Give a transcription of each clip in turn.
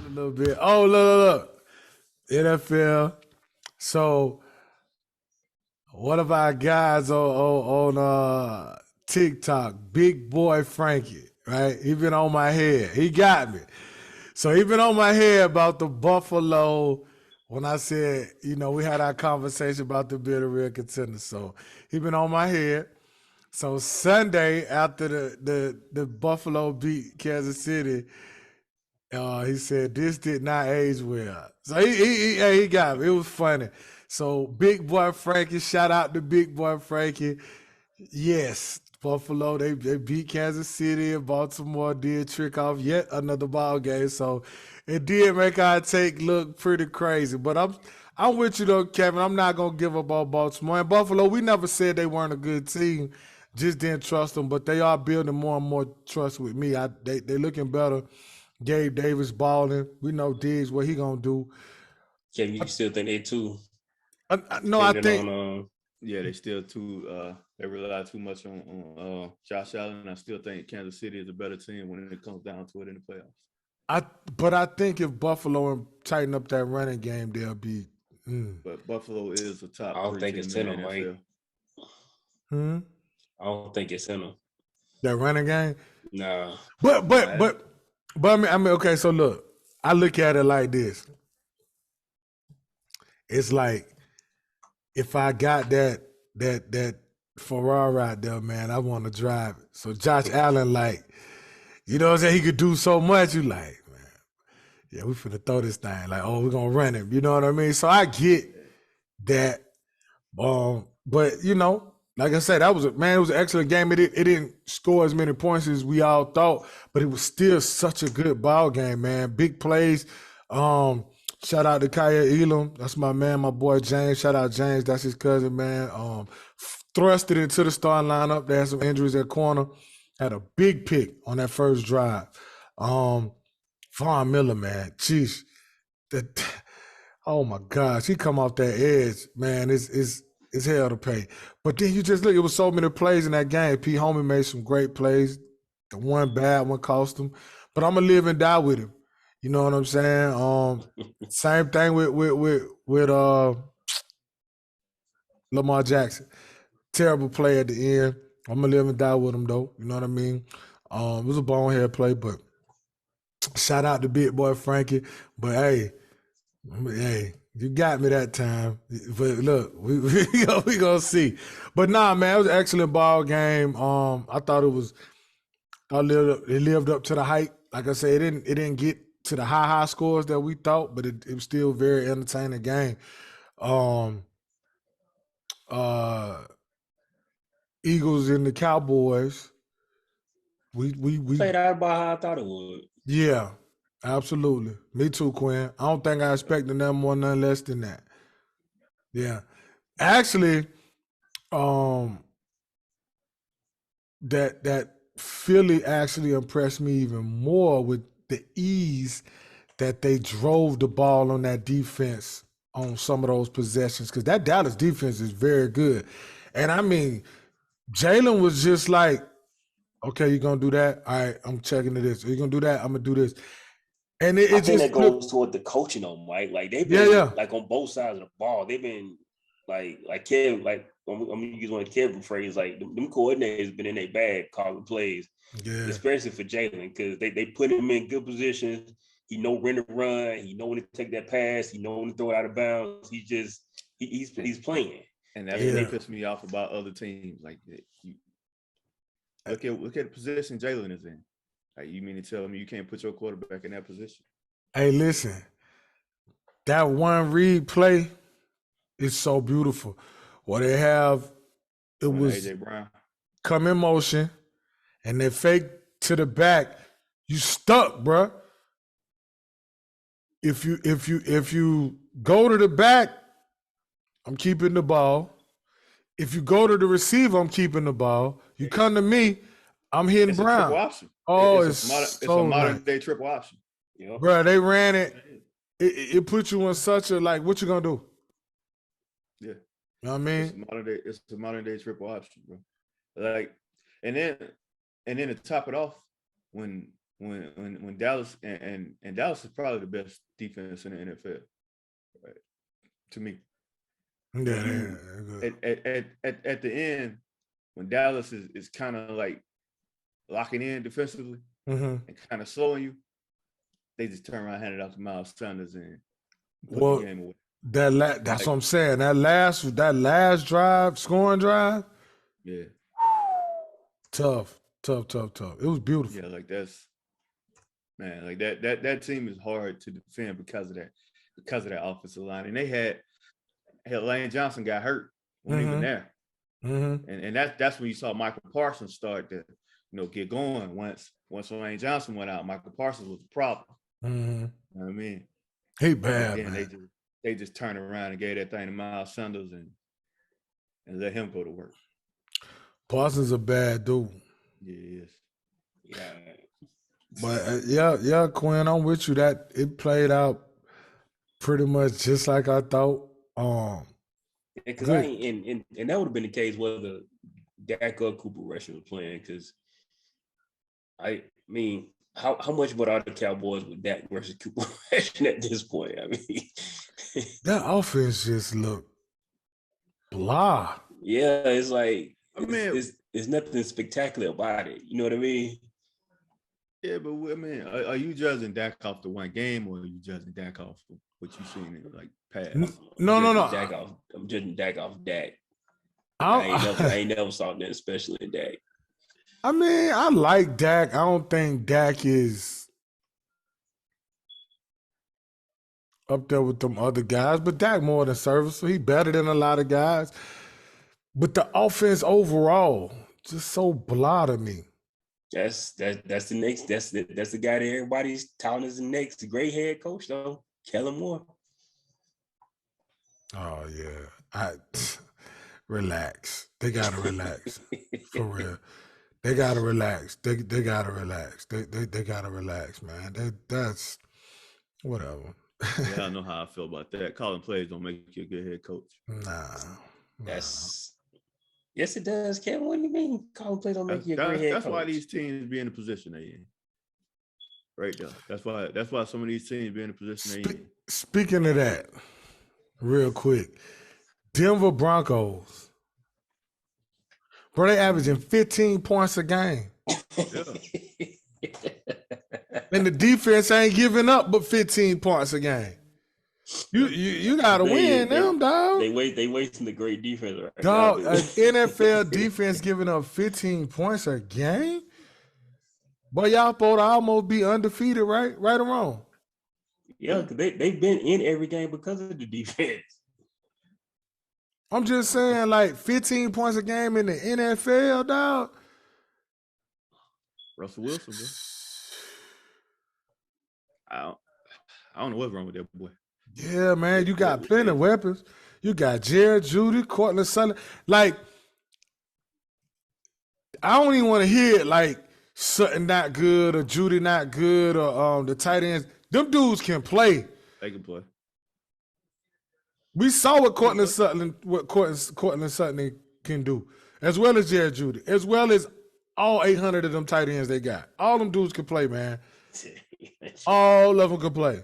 a little bit. Oh, look. NFL. So one of our guys on TikTok, Big Boy Frankie, right? He been on my head. He got me. So he been on my head about the Buffalo. When I said, we had our conversation about the being a real contender. So he been on my head. So Sunday after the Buffalo beat Kansas City, he said this did not age well. So he got me. It was funny. So Big Boy Frankie, shout out to Big Boy Frankie. Yes, Buffalo, they beat Kansas City and Baltimore did trick off yet another ball game. So it did make our take look pretty crazy. But I'm with you though, Kevin. I'm not gonna give up on Baltimore. And Buffalo, we never said they weren't a good team. Just didn't trust them, but they are building more and more trust with me. They looking better. Gabe Davis balling. We know Diggs what he gonna do. Can you still think they too? No, I think yeah, they still they rely too much on Josh Allen. I still think Kansas City is a better team when it comes down to it in the playoffs. But I think if Buffalo tighten up that running game, they'll be. But Buffalo is a top. I don't think it's in them, Mike. I don't think it's in them. That running game. Nah. But I mean, okay. So look, I look at it like this. It's like if I got that Ferrari out there, man, I want to drive it. So Josh Allen, like, you know what I'm saying? He could do so much. You like, man, yeah, we finna throw this thing. Like, oh, we're gonna run him. You know what I mean? So I get that. But like I said, it was an excellent game. It didn't score as many points as we all thought, but it was still such a good ball game, man. Big plays. Shout out to Kaya Elam. That's my man, my boy James. Shout out James. That's his cousin, man. Thrusted into the starting lineup. They had some injuries at corner. Had a big pick on that first drive. Von Miller, man. Jeez. Oh my gosh. He come off that edge, man. It's hell to pay. But then you just look, it was so many plays in that game. Pete Homie made some great plays. The one bad one cost him. But I'm going to live and die with him. You know what I'm saying? Same thing with Lamar Jackson. Terrible play at the end. I'm going to live and die with him, though. You know what I mean? It was a bonehead play, but shout out to Big Boy Frankie. But, hey, you got me that time. But look, we gonna see. But nah, man, it was an excellent ball game. I thought it lived up to the hype. Like I said, it didn't get to the high scores that we thought, but it was still a very entertaining game. Eagles and the Cowboys. We played out about how I thought it would. Yeah. Absolutely. Me too, Quinn. I don't think I expected nothing more, nothing less than that. Yeah. Actually, that Philly actually impressed me even more with the ease that they drove the ball on that defense on some of those possessions, because that Dallas defense is very good. And I mean, Jalen was just like, okay, you're going to do that? All right, I'm checking to this. You're going to do that? I'm going to do this. And I think that goes toward the coaching on Mike. Like they've been like on both sides of the ball. They've been like Kevin, like I'm gonna use one of Kevin's phrase, like them coordinators been in their bag calling plays. Yeah. Especially for Jalen, because they put him in good positions. He know when to run, he know when to take that pass, he know when to throw it out of bounds. He's playing. And that's what pissed me off about other teams. Like look at the position Jalen is in. Like, you mean to tell me you can't put your quarterback in that position? Hey, listen, that one read play is so beautiful. What they have, it was AJ Brown come in motion, and they fake to the back. You stuck, bro. If you go to the back, I'm keeping the ball. If you go to the receiver, I'm keeping the ball. You come to me, I'm hitting Brown. A triple option. Oh, it's a modern day triple option. You know? Bro, they ran it. It put you in such a, like, what you gonna do? Yeah. You know what I mean? It's a modern day triple option, bro. Like, and then to top it off, when when Dallas and Dallas is probably the best defense in the NFL, right? To me. Yeah, at the end, when Dallas is kind of like locking in defensively and kind of slowing you, they just turn around, hand it off to Miles Sanders, and put the game away. That's what I'm saying. That last drive, scoring drive. Yeah. Tough. It was beautiful. Yeah, like that's man, like that team is hard to defend because of that offensive line. And they had Lane Johnson got hurt when even there. And that's when you saw Michael Parsons start to, get going. Once Lane Johnson went out, Michael Parsons was the problem. You know what I mean? He bad, and man. They just turned around and gave that thing to Miles Sanders and let him go to work. Parsons a bad dude. Yeah, he is. Yeah. But yeah, Quinn, I'm with you. That it played out pretty much just like I thought. Because and that would have been the case whether Dak or Cooper Rush was playing. Because I mean, how much would are the Cowboys with Dak versus Cooper Rush at this point? I mean, that offense just looked blah. Yeah, it's like it's nothing spectacular about it. You know what I mean? Yeah, but I mean, are you judging Dak off the one game, or are you judging Dak off what you've seen in like past? No. I'm judging Dak off Dak. I ain't never saw that, especially in Dak. I mean, I like Dak. I don't think Dak is up there with them other guys, but Dak more than serviceable. He better than a lot of guys. But the offense overall, just so blah to me. That's the next. That's the guy that everybody's touting as the next great head coach, though. Kellen Moore. Oh yeah, relax. They gotta relax for real. They gotta relax. They gotta relax. They gotta relax, man. That's whatever. Yeah, I know how I feel about that. Calling plays don't make you a good head coach. Nah. Yes, it does, Kevin. What do you mean calling plays don't make you a great head coach? That's why these teams be in the position they in. Right there. That's why some of these teams be in the position they in. Speaking of that, real quick, Denver Broncos. Bro, they averaging 15 points a game. And the defense ain't giving up but 15 points a game. You gotta win them, dog. They wasting the great defense right dog, an NFL defense giving up 15 points a game? But y'all supposed to almost be undefeated, right? Right or wrong? Yeah, because they've been in every game because of the defense. I'm just saying, like 15 points a game in the NFL, dog. Russell Wilson, bro. I don't know what's wrong with that boy. Yeah, man, you got plenty of weapons. You got Jared Judy, Cortland Sutton. Like, I don't even want to hear it like Sutton not good or Judy not good or the tight ends. Them dudes can play. They can play. We saw what Cortland Sutton can do, as well as Jared Judy, as well as all 800 of them tight ends they got. All them dudes can play, man. All of them can play.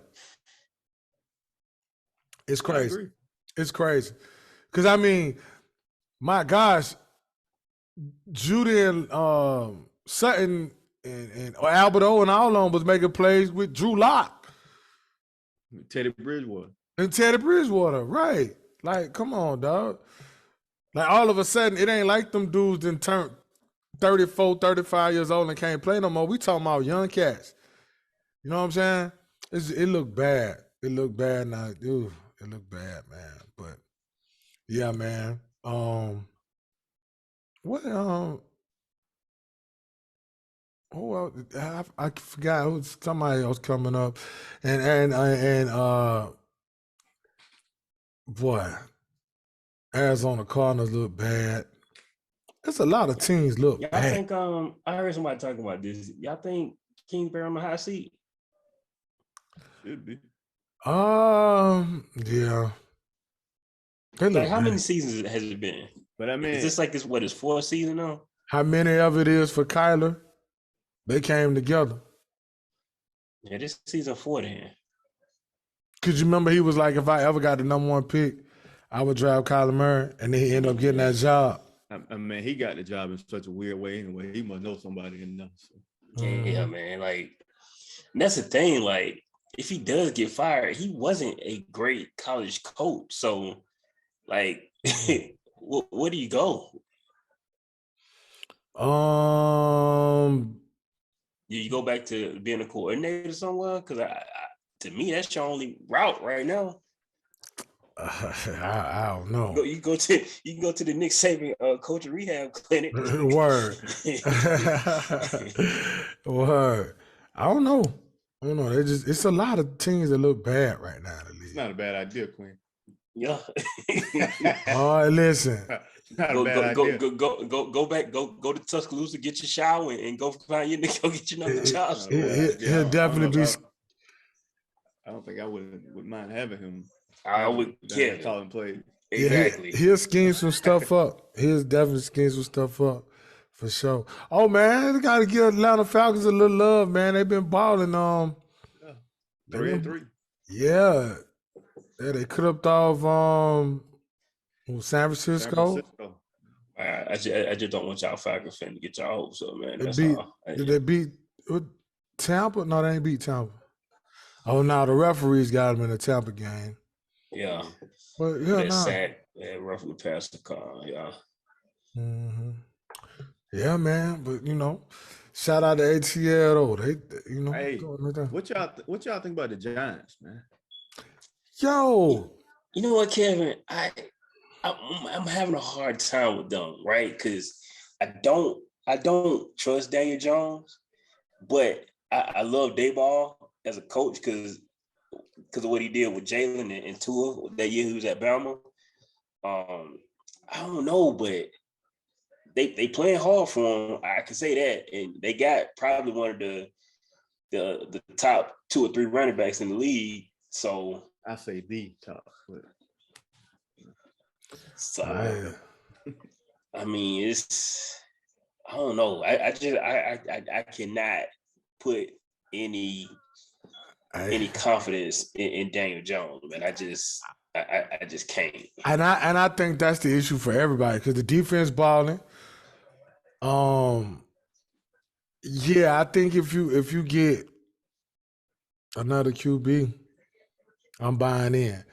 It's crazy. It's crazy. Because, I mean, my gosh, Judy and Sutton and Albert O and all of them was making plays with Drew Lock. Teddy Bridgewater. And Teddy Bridgewater, right. Like, come on, dog. Like, all of a sudden, it ain't like them dudes done turned 34, 35 years old and can't play no more. We talking about young cats. You know what I'm saying? It looked bad. It looked bad now. Ooh, it looked bad, man. But, yeah, man. I forgot. It was somebody else coming up. Boy, Arizona Cardinals look bad. There's a lot of teams look bad. I think I heard somebody talking about this. Y'all think Kingsbury on the hot seat? Should be. Yeah. Like, how many seasons has it been? But I mean, is this like his fourth season now? How many of it is for Kyler? They came together. Yeah, this season 4 then. Cause you remember he was like, if I ever got the number 1 pick, I would draft Kyler Murray, and then he ended up getting that job. I mean, he got the job in such a weird way anyway. He must know somebody enough. So. Yeah, man. Like, that's the thing. Like, if he does get fired, he wasn't a great college coach. So, like, where do you go? You go back to being a coordinator somewhere? Because to me, that's your only route right now. I don't know. You can go to the Nick Saban coach rehab clinic. Word. Word. I don't know. It's a lot of teams that look bad right now in the league. It's not a bad idea, Quinn. Yeah. Oh, listen. Go back, go to Tuscaloosa, get your shower, and go find your nigga, go get your another job. He'll definitely be. I don't think I would mind having him. I would, yeah. Calling plays. Exactly. He'll scheme some stuff up. He'll definitely scheme some stuff up for sure. Oh man, they gotta give Atlanta Falcons a little love, man. They've been balling. 3-3. Yeah, they clipped off San Francisco. I just don't want y'all Falcons fan to get y'all hopes up, man. Did they beat Tampa? No, they ain't beat Tampa. Oh, now the referees got them in the Tampa game. Yeah. But yeah, sad. Yeah, roughly passed the car, yeah. Mm-hmm. Yeah, man. But shout out to ATL though. They hey, what y'all think about the Giants, man? Yo. You know what, Kevin? I'm having a hard time with them, right? Because I don't trust Daniel Jones, but I love Daboll as a coach because of what he did with Jalen and Tua that year he was at Bama. I don't know, but they playing hard for him. I can say that, and they got probably one of the top 2 or 3 running backs in the league. So I say the top. So I mean, I don't know. I cannot put any confidence in Daniel Jones, man. I just can't. And I think that's the issue for everybody because the defense balling. Yeah, I think if you get another QB, I'm buying in.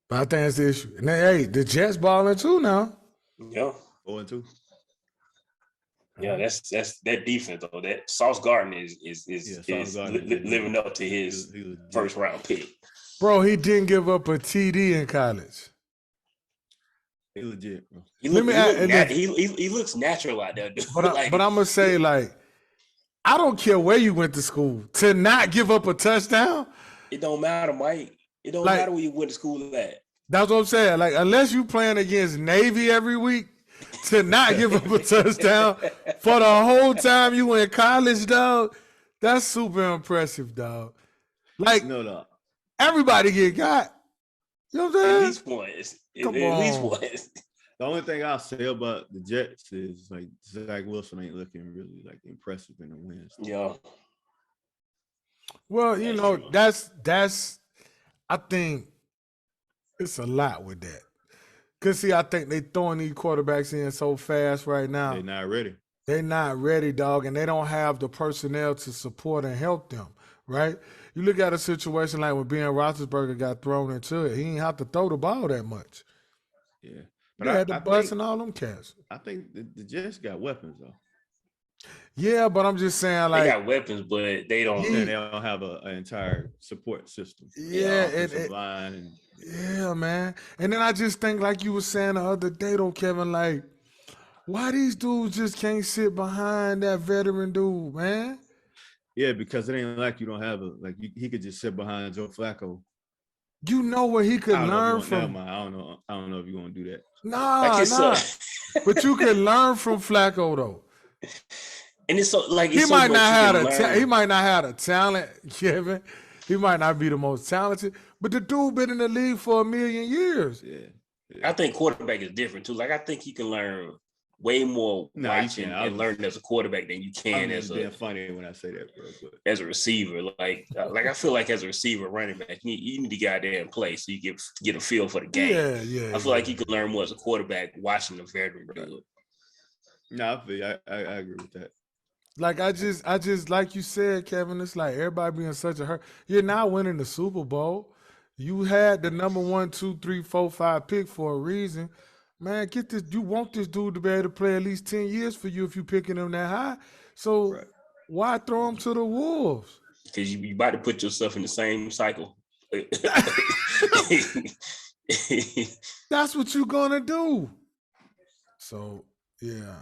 But I think that's the issue. And then, hey, the Jets balling too now. Yeah. 0-2. Yeah, that's that defense though. That Sauce Gardner is living up to his first round pick. Bro, he didn't give up a TD in college. He legit, bro. He looks natural out there, dude. But I'm gonna say, like, I don't care where you went to school to not give up a touchdown. It don't matter, Mike. It don't matter where you went to school at. That's what I'm saying. Like, unless you playing against Navy every week, to not give up a touchdown for the whole time you in college, dog, that's super impressive, dog. Like, no. Everybody get got. You know what I'm saying? At least one. At least one. The only thing I'll say about the Jets is, like, Zach Wilson ain't looking really, like, impressive in the wins. Yeah. Well, that's I think it's a lot with that. Because, see, I think they throwing these quarterbacks in so fast right now. They're not ready. They're not ready, dog, and they don't have the personnel to support and help them, right? You look at a situation like when Ben Roethlisberger got thrown into it. He didn't have to throw the ball that much. Yeah. But he had the bus and all them cats. I think the Jets got weapons, though. Yeah, but I'm just saying, like, they got weapons, but they don't. They don't have an entire support system. Yeah, line yeah, man. And then I just think, like you were saying the other day, though, Kevin, like, why these dudes just can't sit behind that veteran dude, man? Yeah, because it ain't like you don't have he could just sit behind Joe Flacco. You know where he could learn from. I don't know if you're gonna do that. Nah. But you can learn from Flacco though. And it's so like he might not have the talent, Kevin. He might not be the most talented, but the dude been in the league for 1,000,000 years. Yeah. I think quarterback is different too. Like, I think he can learn way more No, watching and learning as a quarterback than you can as a. Being funny when I say that, bro. But. As a receiver, like I feel like as a receiver, running back, you need to get out there and play so you get a feel for the game. Yeah. I feel like you can learn more as a quarterback watching the veteran do it. No, I agree with that. Like I just like you said, Kevin, it's like everybody being such a hurt. You're now winning the Super Bowl. You had the number 1, 2, 3, 4, 5 pick for a reason. Man, get this. You want this dude to be able to play at least 10 years for you if you're picking him that high. So why throw him to the Wolves? Because you about to put yourself in the same cycle. That's what you're gonna do. So yeah,